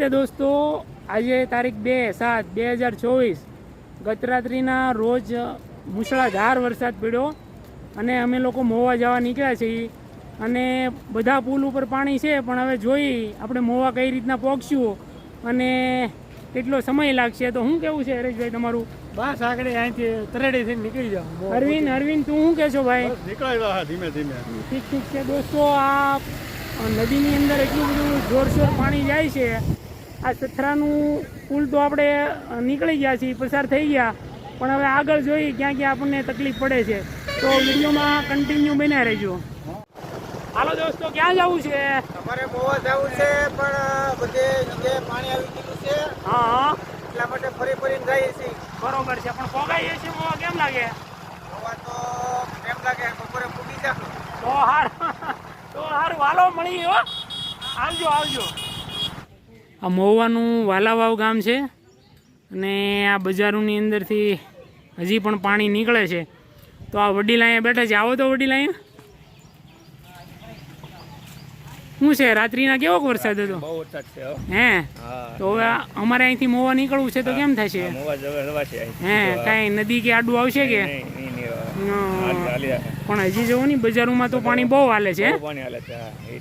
નમસ્તે દોસ્તો, આજે તારીખ 2/7/2024 ગત રાત્રિના રોજ મુશળાધાર વરસાદ પડ્યો અને અમે લોકો મોવા જવા નીકળ્યા છીએ અને બધા પુલ ઉપર પાણી છે, પણ હવે જોઈ આપણે મોવા કઈ રીતના પહોંચશું અને કેટલો સમય લાગશે. તો શું કેવું છે હરેશભાઈ તમારું? બસ આગળ અહીંથી તરેડી થઈને નીકળી જાવ. અરવિંદ તું શું કહેશો ભાઈ? નીકળી રહ્યા ધીમે ધીમે. ઠીક છે દોસ્તો, આ નદીની અંદર એટલું બધું જોરશોર પાણી જાય છે. આ સથરાનું પુલ તો આપણે નીકળી ગયા છીએ, પસાર થઈ ગયા, પણ હવે આગળ જોઈ ક્યાં ક્યાં આપણને તકલીફ પડે છે. તો વિડીયોમાં કન્ટિન્યુ બન્યા રહેજો. હાલો દોસ્તો, ક્યાં જવું છે? અમારે મોવા જવું છે, પણ બધે જગ્યાએ પાણી આવી ગયું છે. હા, એટલા માટે ફરી ફરીને જઈએ છીએ. બરોબર છે, પણ પોગાઈએ છીએ મોવા કેમ લાગે? મોવા તો એમ લાગે બપોરે પૂગી જાવ. તો હારું વાલો મળી ગયો. આવજો. આ મહુવાનું વાલાવાવ ગામ છે અને આ બજારોની અંદરથી હજી પણ પાણી નીકળે છે. તો આ વડીલ અહીંયા બેઠા છે. આવો તો વડીલ અહીંયા. શું છે, રાત્રિના કેવો વરસાદ હતો? બહુ વરસાદ છે. હે, તો હવે અમારે અહીંથી મોવા નીકળવું છે તો કેમ થશે? હે, કાંઈ નદી કે આડું આવશે કે? પણ હજી જવું નહીં, બજારોમાં તો પાણી બહુ હાલે છે.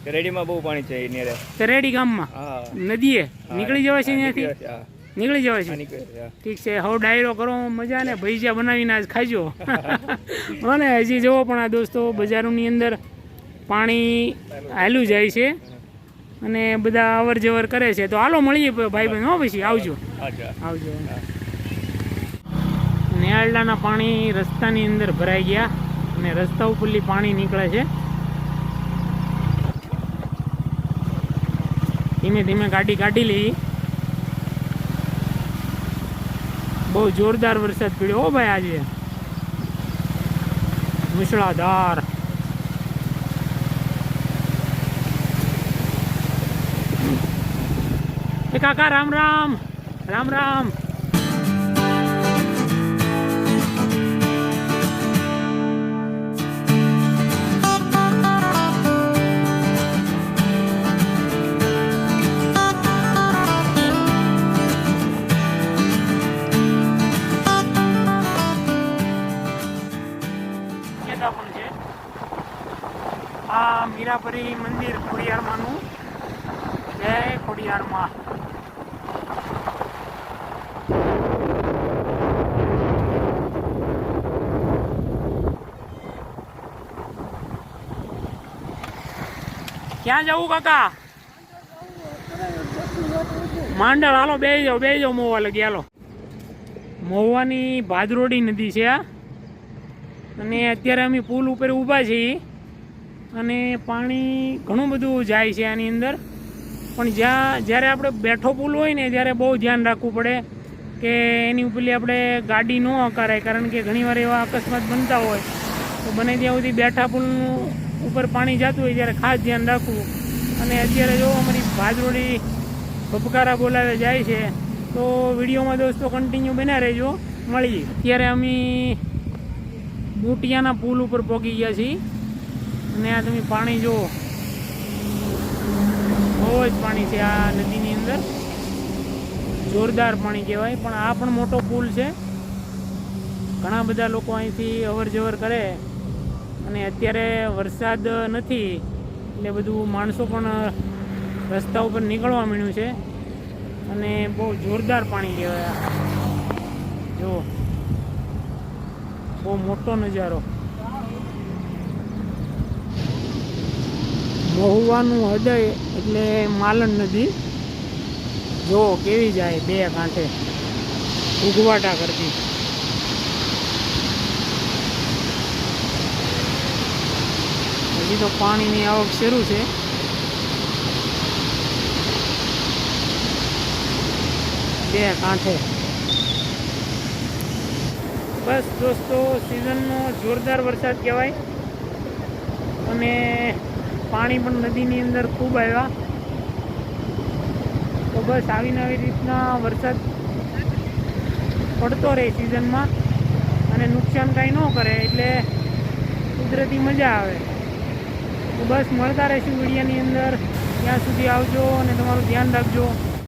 તરેડીમાં બહુ પાણી છે. તરેડી ગામમાં નદીએ નીકળી જવાય છે, ત્યાંથી નીકળી જવાય છે. ઠીક છે, હવે ડાયરો કરો મજા ને ભજીયા બનાવીને આજ ખાજો. અને હજી જુઓ પણ આ દોસ્તો બજારોની અંદર પાણી હાલ્યું જાય છે અને બધા અવર જવર કરે છે. તો હાલો મળીએ ભાઈ બહેન. હો, પછી આવજો. નેહાળલાના પાણી રસ્તાની અંદર ભરાઈ ગયા અને રસ્તા ઉપરથી પાણી નીકળે છે. ધીમે ધીમે ગાડી કાઢી લઈ. બહુ જોરદાર વરસાદ પડ્યો હો ભાઈ આજે, મુશળાધાર. એ કાકા રામ રામ. રામ રામ. આ મીરાપરી મંદિર ખોડિયારમાંનું. જય ખોડિયારમાં. ક્યાં જવું કાકા? માંડળ. હાલો બે જાઓ મોવા લગી. હાલો. મોવાની ભાદરોડી નદી છે આ, અને અત્યારે અમે પુલ ઉપર ઊભા છીએ અને પાણી ઘણું બધું જાય છે આની અંદર. પણ જ્યારે આપણે બેઠો પુલ હોય ને ત્યારે બહુ ધ્યાન રાખવું પડે કે એની ઉપરથી આપણે ગાડી ન હકારાય, કારણ કે ઘણીવાર એવા અકસ્માત બનતા હોય. તો બને ત્યાં સુધી બેઠા પુલનું ઉપર પાણી જતું હોય ત્યારે ખાસ ધ્યાન રાખવું. અને અત્યારે જો અમારી ભાદરોડી ભપકારા બોલાવે જાય છે. તો વિડીયોમાં દોસ્તો કન્ટિન્યુ બન્યા રહેજો. મળીએ. અત્યારે અમે બુટિયાના પુલ ઉપર પહોંચી ગયા છીએ અને આ તમે પાણી જુઓ, બહુ જ પાણી છે આ નદીની અંદર. જોરદાર પાણી કહેવાય. પણ આ પણ મોટો પુલ છે. ઘણા બધા લોકો અહીંથી અવર જવર કરે અને અત્યારે વરસાદ નથી એટલે બધું માણસો પણ રસ્તા ઉપર નીકળવા માંડ્યું છે અને બહુ જોરદાર પાણી કહેવાય. જો બહુ મોટો નજારો. મહુવાનું હૃદય એટલે માલણ નદી. જો કેવી જાય બે કાંઠે ઉગવાટા કરતી. હજી તો પાણીની આવક શરૂ છે. બે કાંઠે. બસ દોસ્તો, સિઝનનો જોરદાર વરસાદ કહેવાય અને પાણી પણ નદીની અંદર ખૂબ આવ્યા. તો બસ આવીને આવી રીતના વરસાદ પડતો રહે સિઝનમાં અને નુકસાન કાંઈ ન કરે, એટલે કુદરતી મજા આવે. તો બસ મળતા રહીશું વિડીયોની અંદર. ત્યાં સુધી આવજો અને તમારું ધ્યાન રાખજો.